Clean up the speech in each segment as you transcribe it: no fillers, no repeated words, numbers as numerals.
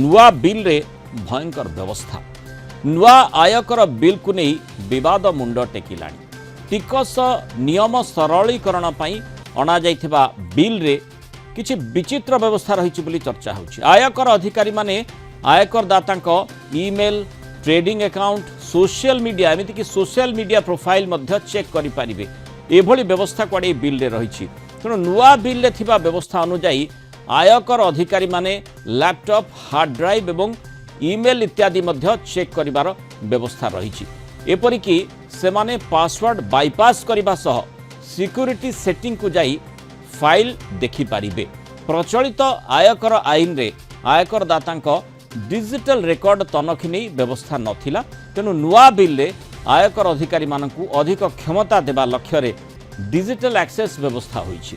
नुआ बिल रे भयंकर व्यवस्था नुआ आयकर बिल को नहीं विवाद मुंड टेकिलाणी टिकस नियम सरलीकरण पई अणा जाइथिबा बिल रे किछि विचित्र व्यवस्था रही बोली चर्चा होछि। आयकर अधिकारी माने आयकर दाता email trading account social media एमती कि सोशल मीडिया प्रोफाइल मध्य चेक करि परिबे एभली व्यवस्था कुआडे बिल रे रही। तेणु नुआ बिल रे थिबा व्यवस्था अनुसार आयकर अधिकारी माने लैपटॉप हार्ड ड्राइव एवं ईमेल इत्यादि मध्य चेक करिवार व्यवस्था रही। एपरिकी सेमाने पासवर्ड बाईपास करने सह सिक्योरिटी सेटिंग को जाई फाइल देखि पारिबे। प्रचलित आयकर आईन रे आयकर दाता डिजिटल रेकर्ड तनखी नहीं व्यवस्था नथिला। तेणु नुआ बिल रे आयकर अधिकारी मानकु अधिक क्षमता देवा लक्ष्य रे डिजिटल एक्सेस व्यवस्था होईछि।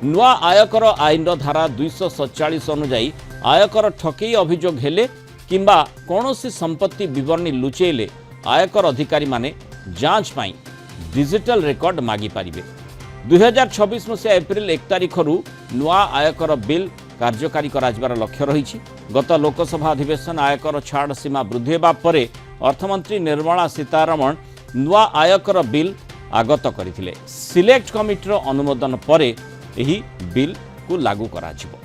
नुआ आयकर आईन धारा 247 अनुसार आयकर ठकेई अभियोग हेले किंबा कौनसी संपत्ति विवरणी लुचेले आयकर अधिकारी माने जांच पाई डिजिटल रेकर्ड मागी पारिबे। 2026 मसीहा एप्रिल 1 तारिख नुआ आयकर बिल कार्यकारी कराजिबार लक्ष्य रही। गत लोकसभा अधिवेशन आयकर छाड़ सीमा वृद्धि हेबा परे अर्थमंत्री निर्मला सीतारमण नुआ आयकर बिल आगत करथिले। सिलेक्ट कमिटीर अनुमोदन परे एही बिल को लागू कराजिबो।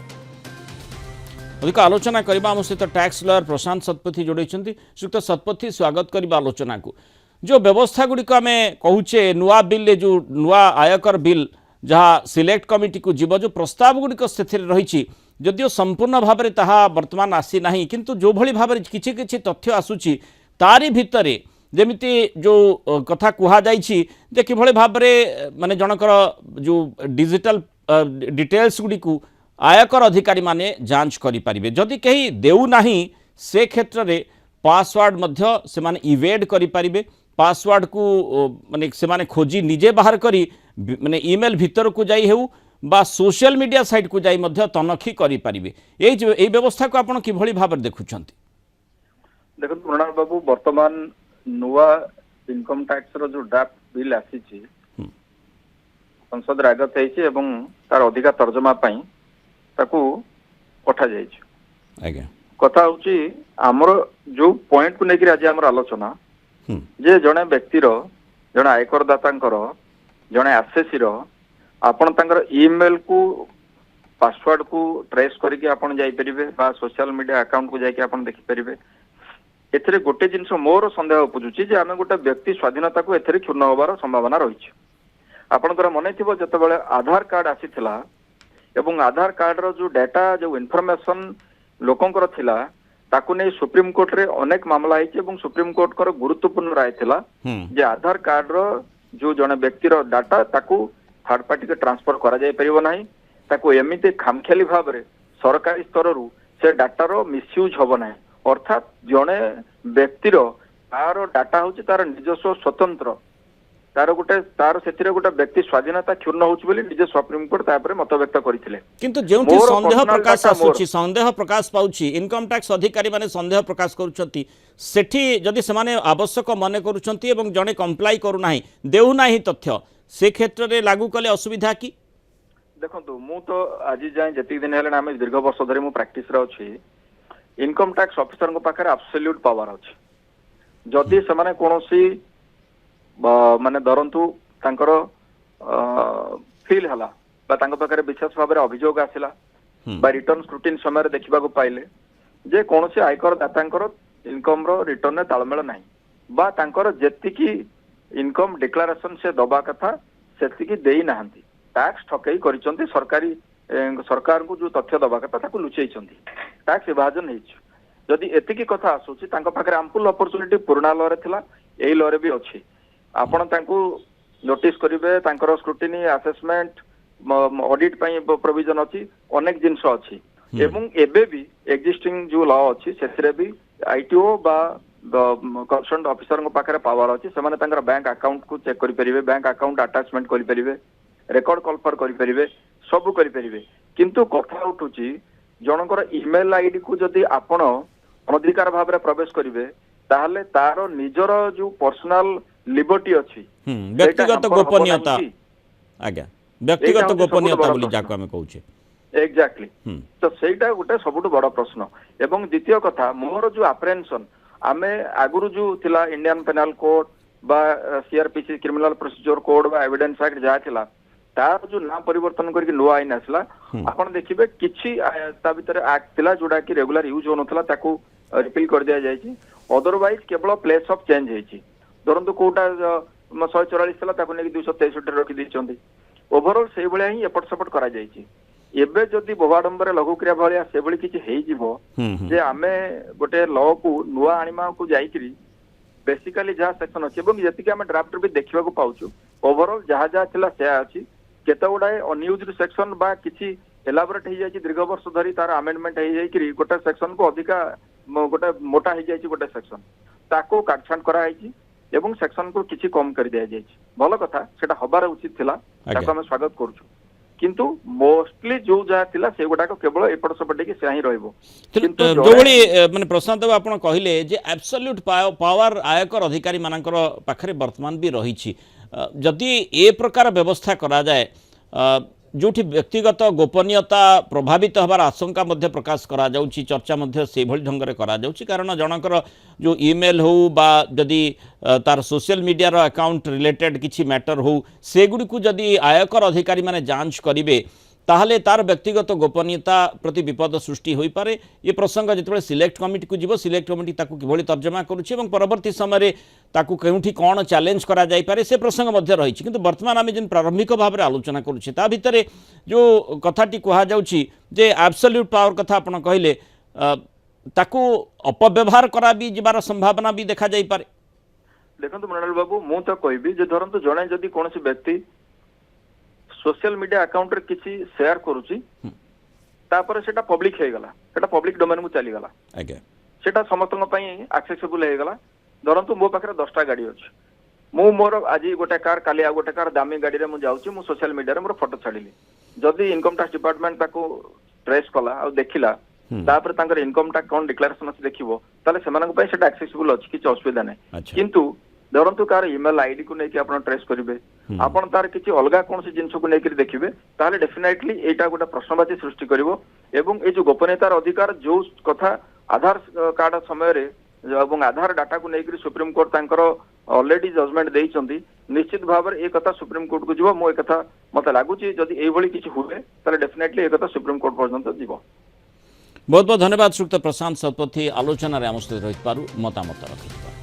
अधिक आलोचना करबा हम सहित टैक्स लॉयर प्रशांत शतपथी जोड़े। श्रीयुक्त शतपथी स्वागत करबा आलोचना को। जो व्यवस्था गुड़िक आम कहूचे नुआ बिल जो नुआ आयकर बिल जहाँ सिलेक्ट कमिटी को जीव जो प्रस्ताव गुड़िक से रही जदिओ संपूर्ण भाव में ताहा वर्तमान आसी नाही किंतु जो भली भाव में किछि किछि तथ्य आसुची तारी भितरे जेमिति जो कथा कुहा जाइछि जे किभଳି भाबरे माने जनकर जो डिजिटल डिटेल्स गुडी को आयकर अधिकारी माने जांच करि परिबे। जदि कहीं देउ नाही से क्षेत्र रे पासवर्ड मध्य से माने इवेड करि परिबे। पासवर्ड को माने से माने खोजी निजे बाहर करी माने ईमेल भीतर को जाई हेउ बा सोशल मीडिया साइट को जाई मध्य तनखी करि परिबे। एई व्यवस्था को आपण किभଳି भाबरे देखुछंती? देखो मृणाल बाबू वर्तमान नुआ इनकम टैक्स रो जो ड्राफ्ट बिल आसीची संसद रे आगत हेछि एवं तार अधिका तर्जमा पई ताकू पठा जाइछि। आज्ञा कथा होछि हमर जो पॉइंट को नेकि आज हमर आलोचना जे जणे व्यक्तिर जणे आयकर दातांकर जणे आसेसीर आपण तांकर ईमेल को पासवर्ड को ट्रेस करके आपण जाई परिबे बा सोशल मीडिया अकाउंट को जाके आपण देखि परिबे। एथरे गोटे जिनस मोर संदेह उपजुची जे आमे गोटे व्यक्ति स्वाधीनता को एथरे क्षुण्ण होबार संभावना रही। आपनकर मन थिबो जतबेले आधार कार्ड आसीथिला एवं आधार कार्ड रो जो डाटा जो इनफॉरमेशन लोकंकर थिला ताकू नै सुप्रीम कोर्ट रे अनेक मामला है एवं सुप्रीम कोर्ट कर गुरुत्वपूर्ण राय थिला जे आधार कार्ड रो जो जने व्यक्ति रो डाटा ताकू थर्ड पार्टी के ट्रांसफर करा जाय परिबो नाही। ताकू एमिते खामखेली भाव रे सरकारी स्तर रु से डाटा रो मिसयूज होबो नाही। अर्थात जने व्यक्ति रो तार डाटा होची तार निजस्व स्वतंत्र तार गोटे तार सेतिरे गोटे व्यक्ति स्वाधीनता क्षुण्ण होची बोली निजे सुप्रीम कोर्ट तापर मत व्यक्त करथिले। किंतु जेउथि संदेह प्रकाश आसुची संदेह प्रकाश पाउची इनकम टैक्स अधिकारी माने संदेह प्रकाश करूछंती सेठी जदि समाने आवश्यक माने करूछंती एवं जने कंप्लाई करू नाही देउ नाही तथ्य से क्षेत्र रे लागू कले असुविधा की? देखंतु मु तो आज जाय जति दिन हेले आमे दीर्घ वर्ष धरि मु प्रैक्टिस रे अछि इनकम टैक्स ऑफिसर को पाखरे एब्सोल्यूट पावर अछि। जदि समाने कोनोसी माने धरंतु तांकर फील हला बा तांक पाखरे विशेष भाव में अभियोग आसिला बा रिटर्न स्क्रूटिनी समय देखा पाइले जे कोनोसी आयकर दातांकर इनकम रो रिटर्न तालमेल नाही बा तांकर जेतिकी इनकम डिक्लेरेशन से दबा कथा सेतिकी देई नाहंती टैक्स ठकेई करिसंती सरकारी सरकार को जो तथ्य दबा कथा ताकू लुचेइसंती टैक्स इवाजन हेछि। जदि एतिकी कथा आसुची तांक पाखरे एम्पल अपॉर्चुनिटी पुराना लॉ रे थिला एई लॉ रे भी अछि। आपण तांकू नोटिस करिवे तांकर स्क्रूटिनी असेसमेंट ऑडिट पई प्रोविजन अछि अनेक जिंस अछि एवं एबे भी एक्जिस्टिंग जो लॉ अछि सेथरे भी आईटीओ बा कंसर्न ऑफिसर को पाखरे पावर अछि। सेमाने तांकर बैंक अकाउंट को चेक करि परिबे बैंक अकाउंट अटैचमेंट करि परिबे रेकॉर्ड कॉल करि परिबे सब करि परिबे। किंतु कथा उठुची जनकर ईमेल आईडी को जदि आपण अनधिकार भाव में प्रवेश करिवे ताहले तारो निजर जो पर्सनल लिबर्टी अछि व्यक्तिगत गोपनीयता आज्ञा व्यक्तिगत गोपनीयता बोली जाको हमें कहूचे एग्जैक्टली हम्म। तो ସେଇଟା ଗୋଟେ ସବୁଠୁ ବଡ ପ୍ରଶ୍ନ ଏବଂ ଦ୍ୱିତୀୟ କଥା ମୋର ଯୋଉ ଆପ୍ରେନ୍ସନ ଆମେ ଆଗରୁ ଯୋଉ ଥିଲା ଇଣ୍ଡିଆନ ପେନାଲ କୋଡ ବା ସିଆରପିସି କ୍ରିମିନାଲ ପ୍ରୋସିଜିଓର କୋଡ ବା ଏଭିଡେନ୍ସ ଆକ୍ଟ ଯାହା ଥିଲା ତାର ଯୋଉ ନାଁ ପରିବର୍ତ୍ତନ କରିକି ନୂଆ ଆଇନ ଆସିଲା ଆପଣ ଦେଖିବେ କିଛି ତା ଭିତରେ ଆକ୍ଟ ଥିଲା ଯୋଉଟା କି ରେଗୁଲାର ୟୁଜ ହଉନଥିଲା ତାକୁ ରିପିଲ କରିଦିଆଯାଇଛି ଅଦରୱାଇଜ କେବଳ ପ୍ଲେସ୍ ଅଫ୍ ଚେଞ୍ଜ ହେଇଛି ଧରନ୍ତୁ କୋଉଟା 144 ଥିଲା ତାକୁ ନେଇକି 263 ରେ ରଖିଦେଇଛନ୍ତି ଓଭରଅଲ୍ ସେଇଭଳିଆ ହିଁ ଏପଟ ସେପଟ କରାଯାଇଛି ଏବେ ଯଦି ବୋବାଡମ୍ବରେ ଲଘୁ କ୍ରିୟା ଭଳିଆ ସେଭଳି କିଛି ହେଇଯିବ ଯେ ଆମେ ଗୋଟେ ଲ କୁ ନୂଆ ଆଣିବାକୁ ଯାଇକିରି ବେସିକାଲି ଯାହା ସେକ୍ସନ ଅଛି ଏବଂ ଯେତିକି ଆମେ ଡ୍ରାଫ୍ଟ ବି ଦେଖିବାକୁ ପାଉଛୁ ଓଭରଅଲ୍ ଯାହା ଯାହା ଥିଲା ସେୟା ଅଛି କେତେ ଗୁଡାଏ ଅନୟୁଜ୍ଡ ସେକ୍ସନ ବା କିଛି ଏଲାବୋରେଟ୍ ହେଇଯାଇଛି ଦୀର୍ଘ ବର୍ଷ ଧରି ତାର ଆମେଣ୍ଡମେଣ୍ଟ ହେଇଯାଇକିରି ଗୋଟେ ସେକ୍ସନ କୁ ଅଧିକା ଗୋଟେ ମୋଟା ହେଇଯାଇଛି ଗୋଟେ ସେକ୍ସନ ତାକୁ କାଟଛାଣ୍ଟ କରାଯାଇଛି ଏବଂ ସେକ୍ସନ କୁ କିଛି କମ କରି ଦିଆଯାଇଛି ଭଲ କଥା ସେଟା ହବାର ଉଚିତ ଥିଲା ତାକୁ ଆମେ ସ୍ୱାଗତ କରୁଛୁ କିନ୍ତୁ ମୋଷ୍ଟଲି ଯୋଉ ଯାହା ଥିଲା ସେଗୁଡାକ କେବଳ ଏପଟ ସେପଟ ହେଇକି ସେୟା ହିଁ ରହିବ କିନ୍ତୁ ଯୋଉଭଳି ମାନେ ପ୍ରଶାନ୍ତ ବାବୁ ଆପଣ କହିଲେ ଯେ ଆବସଲ୍ୟୁଟ ପାୱାର ଆୟକର ଅଧିକାରୀ ମାନଙ୍କର ପାଖରେ ବର୍ତ୍ତମାନ ବି ରହିଛି ଯଦି ଏ ପ୍ରକାର ବ୍ୟବସ୍ଥା କରାଯାଏ जोठी व्यक्तिगत गोपनीयता प्रभावित हबार आशंका मध्य प्रकाश करा जाउची चर्चा मध्य से भली ढंग रे करा जाउची कारण जनकर जो ईमेल हो बा जदि तार सोशल मीडिया रो अकाउंट रिलेटेड किछि मैटर हो से गुडी को जदि आयकर अधिकारी माने जांच करिवे ताहले तार व्यक्तिगत गोपनीयता प्रति विपद सृष्टि होई पारे ये प्रसंग जिते सिलेक्ट कमिटी को जीव सिलेक्ट कमिटी ताकू किभली तर्जमा करुछि एवं परवर्ती समय ताकू केउठी कोन चैलेंज करा जाई पारे से प्रसंग मध्य रहिछि किंतु वर्तमान आमे जिन प्रारंभिक भाव में आलोचना करुछि ता भितरे जो कथाटी कहा जाउछि जे एब्सोल्यूट पावर कथा आपण कहले ताकू अपव्यवहार करा भी जिबार संभावना भी देखा जाई पारे देखंतु मृणाल बाबू मु तो कहबी जे धरंतु जणे जदि कोनोसी व्यक्ति सोशल मीडिया अकाउंट रे किसी शेयर करूची तापर सेटा पब्लिक हे गला सेटा पब्लिक डोमेन को चली गला आगे सेटा समस्तन पई एक्सेसिबल हे गला धरंतु मो पाखरे 10टा गाड़ी अछि मु मोर आज गोटे कार काली आ गोटे कार दामी गाड़ी रे मु जाउची मु सोशल मीडिया रे मोर फोटो छाडिली जदि इनकम टैक्स डिपार्टमेंट ताको ट्रेस कला आ देखिला तापर तांकर इनकम टैक्स कोन डिक्लेरेशन अछि देखिबो ताले सेमानक पई सेटा एक्सेसिबल अछि किछ असुविधा नै किंतु धरंतु कार ईमेल आईडी को लेके आपण ट्रेस करिवे आपण तार किछि अलगा कोनसी जिंस को लेके देखिबे ताले डेफिनेटली एटा गोटे प्रश्नवाची सृष्टि करिवो एवं ए जो गोपनीयतार अधिकार जो कथा आधार कार्ड समय रे एवं आधार डाटा को लेके सुप्रीम कोर्ट तांकर ऑलरेडी जजमेंट देइचंदी निश्चित भाव रे ए कथा सुप्रीम कोर्ट को जीवो मो ए कथा मते लागुची जदि एई भली किछि हुए ताले डेफिनेटली ए कथा सुप्रीम कोर्ट पर्यंत जीवो। बहुत बहुत धन्यवाद श्रीयुक्त प्रशांत शतपथी आलोचना रे आम सहित रहि पारु मतामत रखिबा।